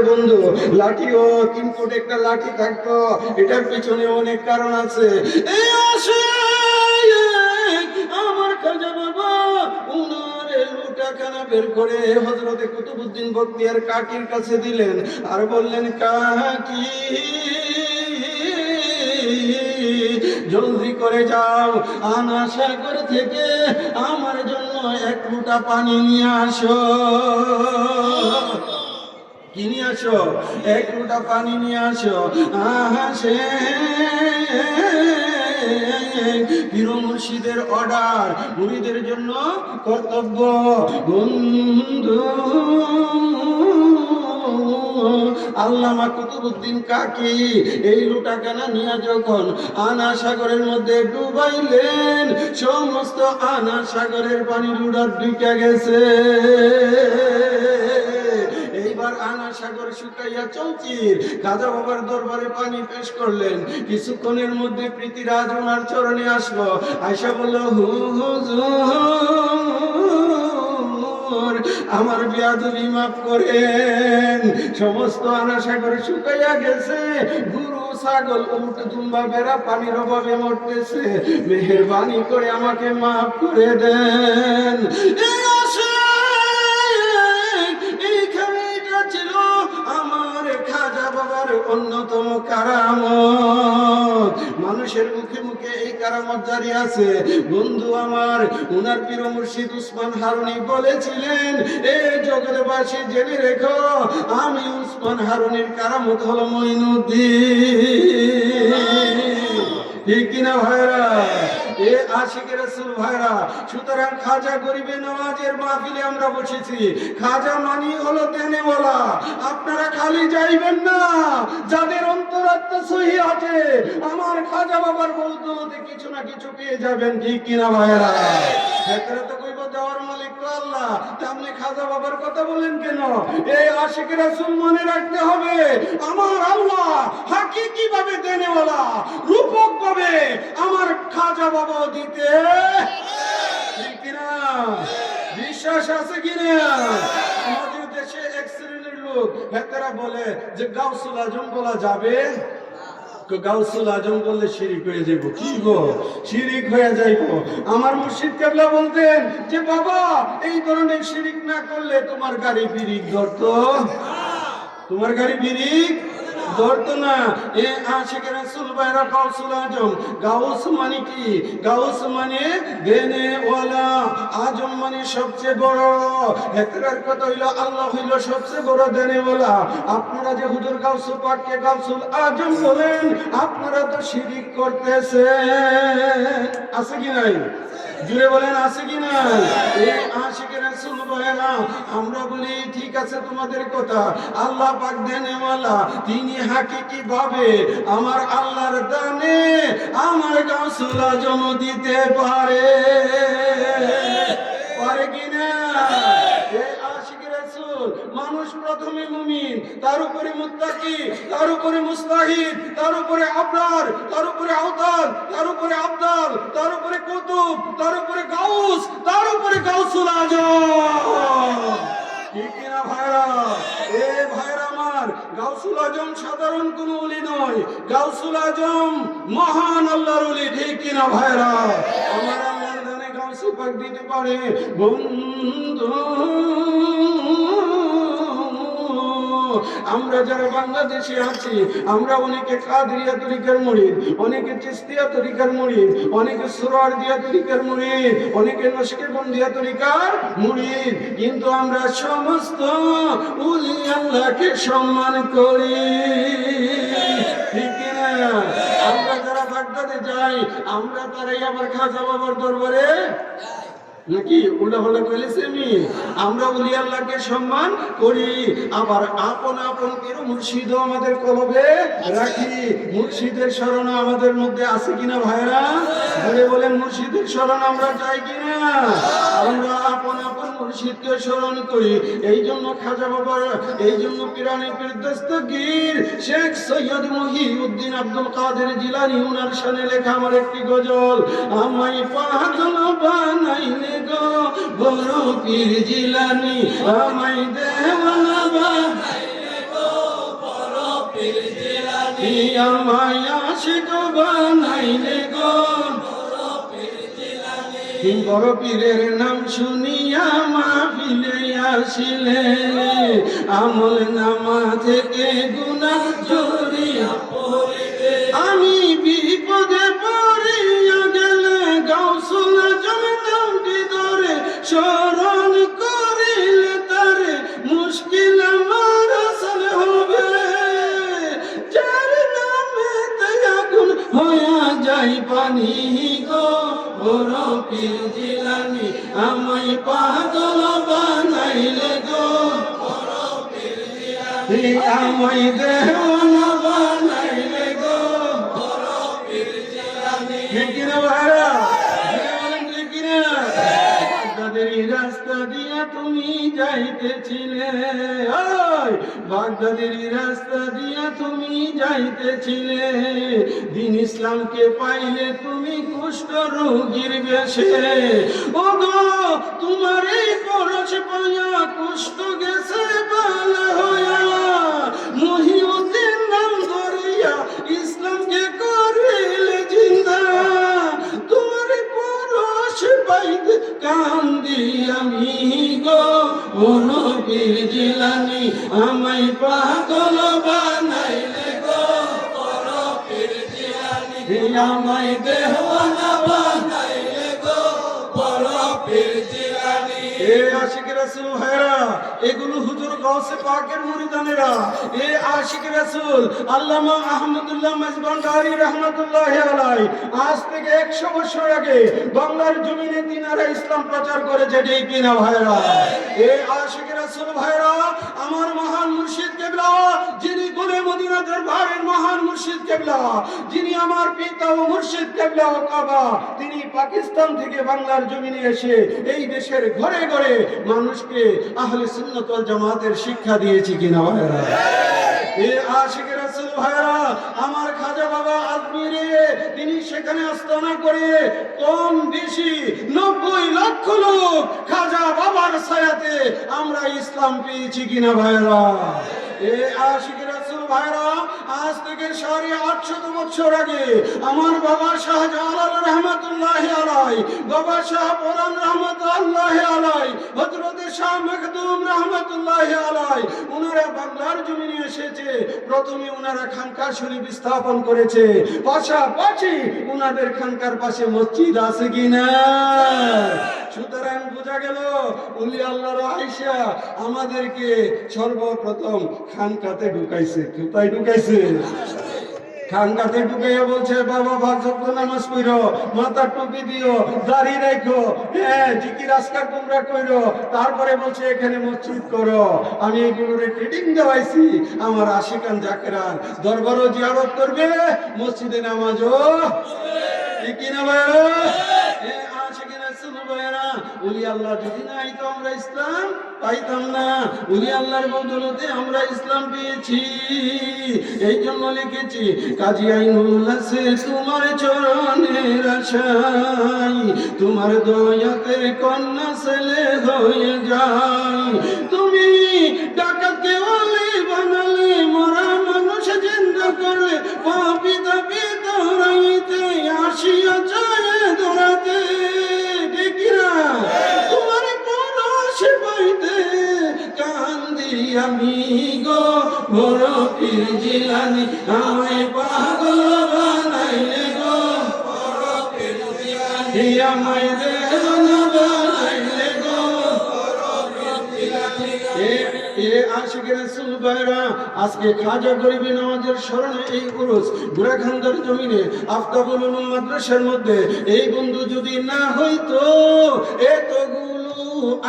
বন্ধু লাঠিও 3 ফুট একটা লাঠি থাকতো, এটার পিছনে অনেক কারণ আছে। এই আসে আমার খাজা বাবা উনার লুটাখানা বের করে হযরতে কুতুবউদ্দিন বখতিয়ার কাকির কাছে দিলেন আর বললেন, কাকি জলদি করে যাও, আনা সাগর থেকে আমার জন্য 1 লোটা পানি নিয়ে আসো। কি নিয়ে আসো? 1 লোটা পানি নিয়ে আসো। সে পীর মুর্শিদের অর্ডার, মুরিদের জন্য কর্তব্য। বন্ধু আল্লামা কুতুবউদ্দিন কাকি এই লুটাখানা নিয়ে যখন আনা সাগরের মধ্যে ডুবাইলেন, সমস্ত আনা সাগরের পানি লুটার ঢুকে গেছে। এইবার আনা সাগর শুকাইয়া চৌচির খাজা বাবার দরবারে পানি পেশ করলেন। কিছুক্ষণের মধ্যে প্রীতিরাজ ওনার চরণে আসলো, আয়সা বলল, হুজুর আমার বেয়াদবি মাফ করেন, সমস্ত আনা সাগর শুকাইয়া গেছে, গরু ছাগল উট দুম্বা বেড়া পানির অভাবে মরতেছে, মেহেরবানি করে আমাকে মাফ করে দেন। অন্যতম কারামত, মানুষের মুখে মুখে এই কারামত জারি আছে। বন্ধু আমার, উনার পীর মুর্শিদ উসমান হারুনি বলেছিলেন, এই জগৎবাসী জেনে রেখো, আমি উসমান হারুনির কারামত হলো মঈনুদ্দিন। ঠিক কিনা ভাইরা? এ আশিক রাসূল ভাইরা, সুতরাং খাজা গরিবে নওয়াজের মাহফিলে আমরা বসেছি। খাজা মানি হলো দেনেওয়ালা। আপনারা খালি যাইবেন না, যাদের অন্তরাত্মা সহি আছে আমার খাজা বাবার বলতে কিছু না কিছু পেয়ে যাবেন। ঠিক কিনা ভাইরা? ভেতরে তো কইব দেওয়ার মালিক তো আল্লাহ, আপনি খাজা বাবার কথা বলেন কেন? এই আশিক রাসূল মনে রাখতে হবে, আমার আল্লাহ হাকিকি ভাবে দেনেওয়ালা, রূপক ভাবে আমার খাজা বাবা দিতে। ঠিক কিনা? বিশ্বাস আছে কিনা? আমাদের দেশে এক শ্রেণীর লোক হেতারা বলে যে গাউসুল আজম বলা যাবে, গাউসুল আজম বললে শিরিক হয়ে যাইব। কি গো, শিরিক হয়ে যাইব? আমার মুর্শিদ কেবলা বলতেন যে বাবা এই ধরনের শিরিক না করলে তোমার গাড়ি বিরিক ধরতো, তোমার গাড়ি বিরিক ধরতো না। এ আশিক রাসূল ভাইরা, গাউসুল আজম, গাউস মানে কি? গাউস মানে দেনেওয়ালা, আজম মানে সবচেয়ে বড়। হেতরার কথা হইল আল্লাহ হইল সবচেয়ে বড় দেনেওয়ালা। আপনারা যে হুজুর গাউসুল পাককে গাউসুল আজম বলেন, আপনারা তো শিরিক করতেছেন। আছে কি নাই? জুড়ে বলেন আছে কি না? এই আশিক রাসূল ভাইরা, আমরা বলি ঠিক আছে তোমাদের কথা, আল্লাহ পাক দেনেওয়ালা, তিনি হাকিকি ভাবে আমার আল্লাহর দানে আমার গাউসুল আজম দিতে পারে, পারে কিনা? এই আশিক রাসূল, মানুষ প্রথমে মুমিন, তার উপরে মুত্তাকি, তার উপরে মুস্তাহিদ, তার উপরে আবরার, তার উপরে আওতাদ, তার উপরে আবদাল, তার উপরে কুতুব, তার উপরে গাউস, তার উপরে গাউসুল আজম। ঠিক কিনা ভাইরা? এ ভাইরা আমার, গাউসুল আজম সাধারণ কোন ওলি নয়, গাউসুল আজম মহান আল্লাহর ওলি। ঠিক কিনা ভাইরা? আমার আল্লাহর দানে গাউসুল পাক দিতে পারে। বন্ধু আমরা যারা বাংলাদেশে আছি, আমরা অনেকে কাদরিয়া তরিকার মুরিদ, অনেকে চিশতিয়া তরিকার মুরিদ, অনেকে সুরারদিয়া তরিকার মুরিদ, অনেকে নকশবন্দিয়া তরিকার মুরিদ, কিন্তু আমরা সমস্ত ওলি আল্লাহকে সম্মান করি। ঠিক কিনা? আমরা যারা বাগদাদে যাই, আমরা তারাই আবার খাজা বাবার দরবারে নাকি উল্টা পাল্টা কইলেছি আমি? আমরা ওলি আল্লাহকে সম্মান করি, আবার আপন আপন পীর মুর্শিদও আমাদের কলবে রাখি। মুর্শিদের শরণ আমাদের মধ্যে আছে কিনা ভাইরা? বলে বলেন মুর্শিদের শরণ আমরা চাই কিনা? আমরা আপন আপন মুর্শিদকে স্মরণ করি। এই জন্য খাজা বাবার, এই জন্য পিরানি পীর দস্তগীর শেখ সৈয়দ মহিউদ্দিন আব্দুল কাদের জিলানী উনার শানে লেখা আমার একটি গজল, আমায় পাগল বানাইলে গো বড় পীর জিলানী, আমায় দেওয়ানা বানাইলে গো আমায় আশিক বানাইলে গো বড় পীরের নাম শুনিয়া মাহফিলে আসিলে আমল নামা থেকে গুনাহ ঝরিয়া পড়িবে আমি বিপদে পড়িয়া গেলে গাউসুল আজম নামটি ধরে স্মরণ করিলে তারে মুশকিল আমার আসান হবে যার নামে আগুন হইয়া যাই পানি গো বড় পীর জিলানী আমায় পাগল বানাইলে গো বড় পীর জিলানী আমায় দেওয়ানা বানাইলে গো বড় পীর জিলানী ঠিক না ভাইরা ঠিক না বাগদাদের রাস্তা দিয়া তুমি যাইতেছিলে ওই বাগদাদের রাস্তা দিয়া তুমি যাইতেছিলে দিন ইসলামকে পাইলে তুমি কুষ্ঠ রোগীর বেশে ও গো তোমার এই পরশ পাইয়া কুষ্ঠ গেছে ভালো হইয়া মহিউদ্দিন নাম ধরিয়া ইসলামকে করিলে জিন্দা তোমার পরশ পাইতে কান্দি আমি গো ও নবীর জিলানী আমায় পাগল বানাইলে গো বড় পীর জিলানী আমায় দেওয়ানা বানাইলে গো বড় পীর জিলানী এ আশিক রাসূল ভাইরা এগুলো হুজুর গাউসে পাকের মুরিদানেরা এ আশিক রাসূল আল্লামা আহমদুল্লাহ মাজবান্ডারি রাহমাতুল্লাহি আলাইহি আজ থেকে 100 বছর আগে বাংলার জমিনে তিনারা ইসলাম প্রচার করেছে ঠিক কিনা ভাইরা এ আশিক রাসূল ভাইরা আমার মহান মুর্শিদ কেবলা যিনি গোলে মদিনা দরবারের মহান মুর্শিদ কেবলা যিনি আমার পিতা ও মুর্শিদ কেবলা ও কাবা তিনি পাকিস্তান থেকে বাংলার জমিনে এসে এই দেশের ঘরে ঘরে মানুষকে আহলে সুন্নাত ওয়াল জামাতের শিক্ষা দিয়েছে কিনা ভাইরা এ আশিক রাসূল ভাইরা আমার খাজা বাবা আজমিরে তিনি সেখানে আস্তানা করে কম বেশি 90 লক্ষ লোক খাজা বাবার ছায়াতে আমরা ইসলাম পেয়েছি কিনা ভাইরা এ আশিক রাসূল ভাইরা আজ থেকে 850 বছর আগে আমার বাবা শাহজালাল রহমাতুল্লাহি আলাইহি বাবা শাহ পরান রহমাতুল্লাহি আলাইহি হযরত শাহ মখদুম রহমাতুল্লাহি আলাইহি ওনারা বাংলার জমিনে এসেছে প্রথমে ওনারা খানকা শরীফ স্থাপন করেছে পাশাপাশি ওনাদের খানকার পাশে মসজিদ আছে কিনা সুতরাং বোঝা গেল উলি আল্লাহর আয়েশা আমাদেরকে সর্বপ্রথম খানকাতে ঢুকাইছে কোথায় ঢুকাইছে খানকাতে ঢুকাইয়া বলছে বাবা 5 ওয়াক্ত নামাজ পড়ো মাথা টুপি দিও দাড়ি রাখো হ্যাঁ জিকির আজকার তোমরা কইরো তারপরে বলছে এখানে মসজিদ করো আমি এগুলোরে ট্রেনিং দেওয়াইছি আমার আশিকান জাকেরান দরবারও জিয়ারত করবে মসজিদে নামাজও ঠিক কি না ভাই এ আশিকান রাসূল ভাইরা উলি আল্লাহ যদি নাই তো আমরা ইসলাম পাইতাম না উলি আল্লাহর বদৌলতে আমরা ইসলাম পেয়েছি এই জন্য লিখেছি কাজী আইনুল আছে তোমার চরণের আশায় তোমার দয়াতে কন্যা ছেলে হয়ে যায় তুমি ডাকাতকে ওলি বানালে মরা মানুষ জিন্দা করলে পাপী দাবি দৌড়াইতে আসিয়া যায় দৌড়াতে ঠিক না তোমার পরশ পাইতে কান্দি আমি গো বড় পীর জিলানী আমায় পাগল বানাইলে গো বড় পীর জিলানী আমায় দেওয়ানা বানাইলে গো বড় পীর জিলানী এ আশিক রাসূল ভাইরা আজকে খাজা গরিবী নওয়াজের স্মরণে এই উরুস গুড়াখান্দার জমিনে আফতাবুল উলুম মাদ্রাসার মধ্যে এই বন্ধু যদি না হইতো এতগুলো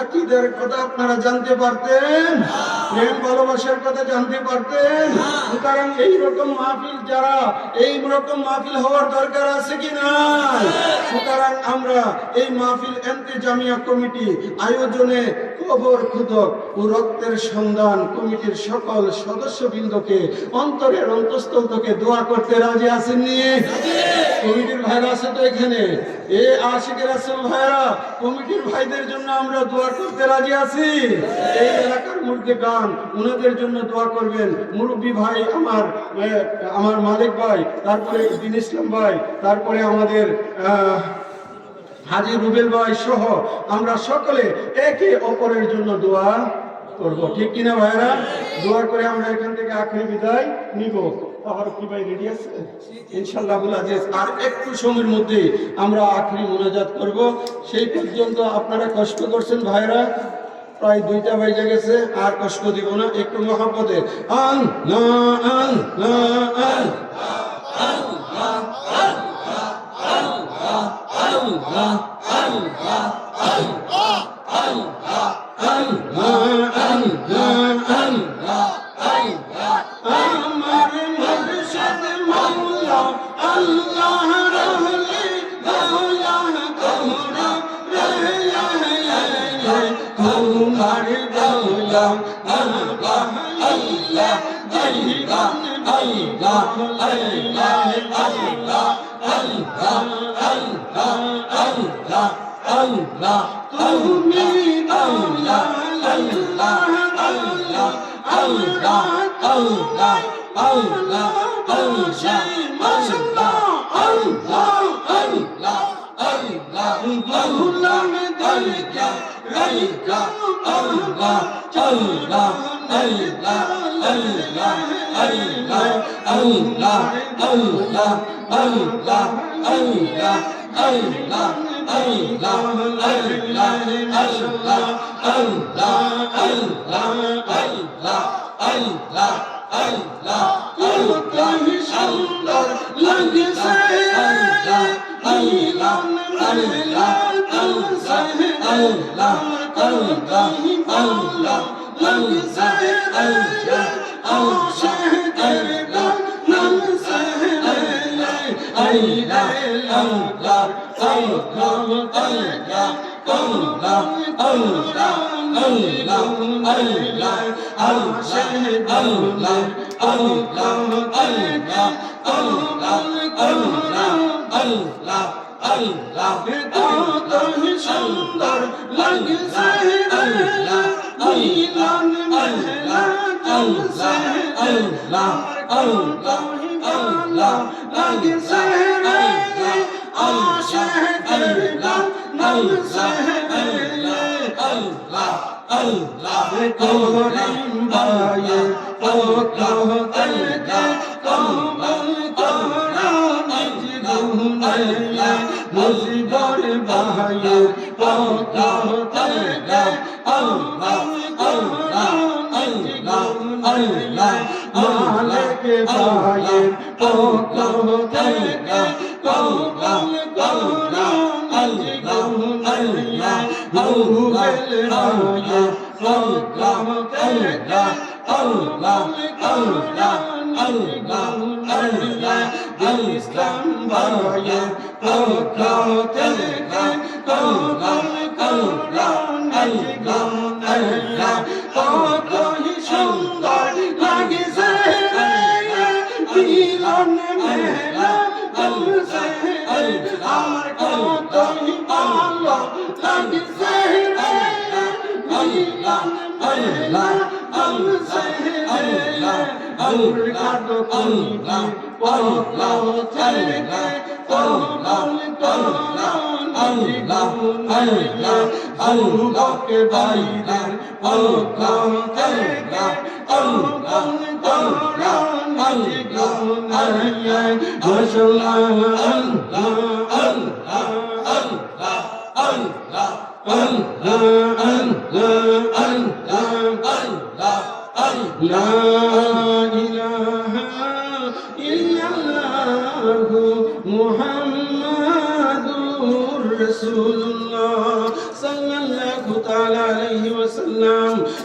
আকীদার কথা আপনারা জানতে পারতেন প্রেম ভালোবাসার কথা জানতে পারতেন সুতরাং এইরকম মাহফিল যারা এইরকম মাহফিল হওয়ার দরকার আছে কি না সুতরাং আমরা এই মাহফিল ইন্তেজামিয়া কমিটি আয়োজনে কবর খুদক ও রক্তের সন্ধান কমিটির সকল সদস্যবৃন্দকে অন্তরের অন্তঃস্থল থেকে দোয়া করতে রাজি আছেন নি কমিটির ভাইরা আছে তো এখানে এ আশিক রাসূল ভাইরা কমিটির ভাইদের জন্য আমরা দোয়া করতে রাজি আছি এই এলাকার মুর্দে গান, ওনাদের জন্য দোয়া করবেন। মুরব্বী ভাই আমার মালিক ভাই, তারপরে দিন ইসলাম ভাই, তারপরে আমাদের হাজী রুবেল ভাই সহ আমরা সকলে একে অপরের জন্য দোয়া করব, ঠিক কিনা ভাইরা? দোয়া করে আমরা এখান থেকে আখেরি বিদায় নিব। আবার কি ভাই রেডি আছে ইনশাআল্লাহ আজিজ? আর একটু সময়ের মধ্যে আমরা আখেরি মোনাজাত করব। সেই পর্যন্ত আপনারা কষ্ট করছেন ভাইরা, প্রায় 2টা বেজে গেছে, আর কষ্ট দিব না। একটু মহব্বতে আল্লাহ আল্লাহ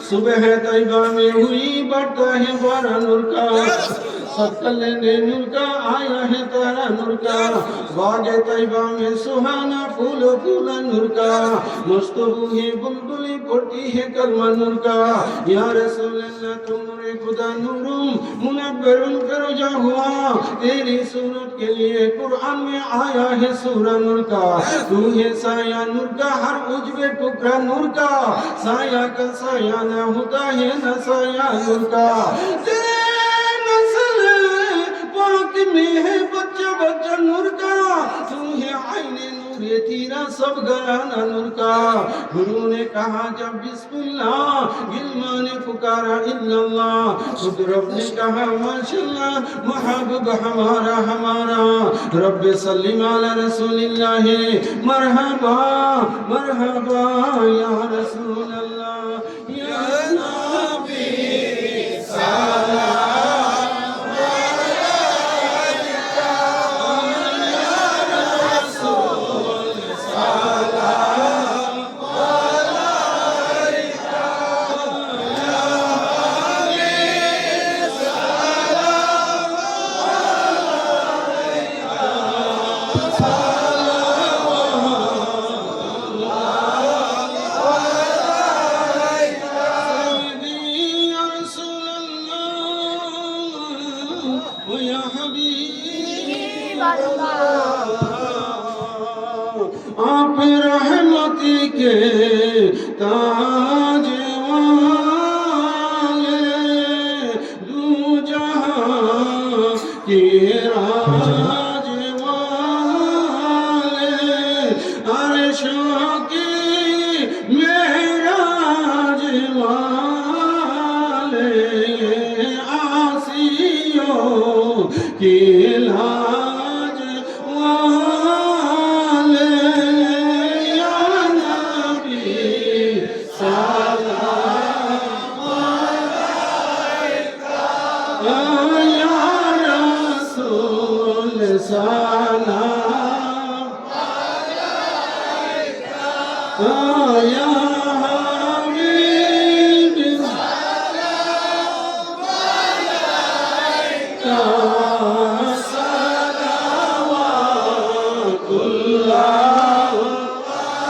सुबह तैयबा में हुई बढ़ता है बारह नूर का सकल ने नूर का आया है तारा नूर का बागे तैबा में सुहाना फूल फूला नूर का मस्तबू है बुलबुली पड़ती है कलमा नूर का या रसूल अल्लाह तुम नूरे खुदा नूरुम मुनव्वरुन फिरोजा हुआ तेरी सूरत के लिए कुरान में आया है सूरा नूर का तू है साया नूर का हर उजवे टुकड़ा नूर का साया का साया ना होता है न साया नूर का तेरे नस्ल पाक में है बच्चा बच्चा नूर का तू है आईने नूर ये तेरा सब घराना नूर का गुरु ने कहा जब बिस्मिल्लाह गिलमा ने पुकारा इल्लल्लाह खुद रब ने कहा माशाल्लाह महबूब हमारा हमारा रब सल्लिम अला रसूलिल्लाह मरहबा मरहबा या रसूल अल्लाह या नबी सलाम आप रहमती के ताज वाले दू जहां के राज वाले अर्शों के मेराज वाले आसियों के लाज वाले या नबी सलाम अलैका या रसूल सलाम अलैका या हबीब सलाम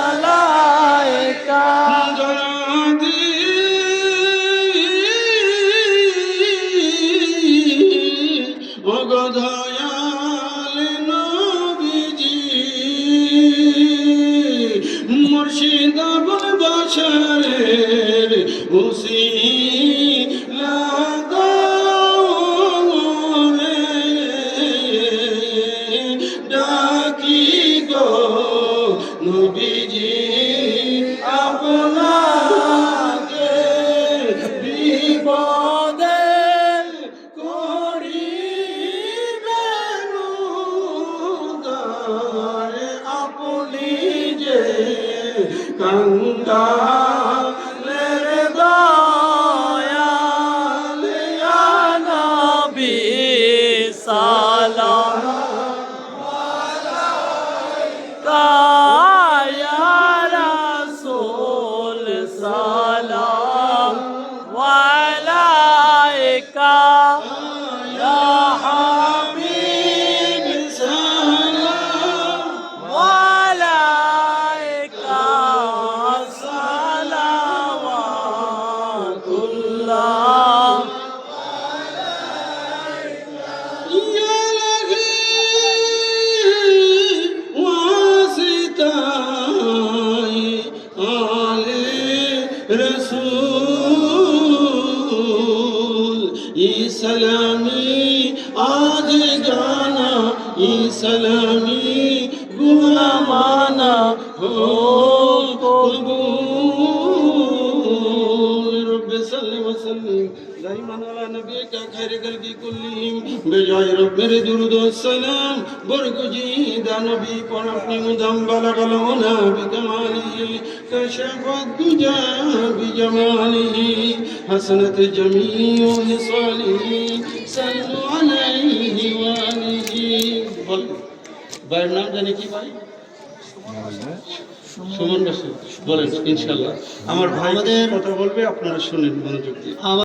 अलैका मुर्शिदा बशरेर उसी डाकी गो नबीजी আপনাকে বিপদে করিবেন উদ্ধার আপনি যে কাঙ্গালের দয়াল ইয়া নবী সালাম আলাইকা ইয়া রাসূল সালাম আলাইকা ইয়া হাবিব সালাম আলাইকা সালাওয়াতুল্লাহ ইয়া লহি ওয়াসিতাই আলে रसूल ई सलामी आज गाना ई सलामी गुलामाना हो कबूल रब सल्लि व सल्लिम दाइमन अला नबी का खैर कल्बी कुल्लिहिम बेजाय रब मेरे दुरूद व सलाम बरगुजीदा नबी पर अपनी मुदम बलगलौना बिकमालिही कशफत दुजा बिजमालिही हसनत जमीउ हिसालिही सल्लु अलैहि व आलिहि बोल भाईर नाम जाने की भाई সুমন বসু বলেন ইনশাআল্লাহ আমার ভাই কথা বলবে আপনারা শুনেন মনোযোগ দিয়ে।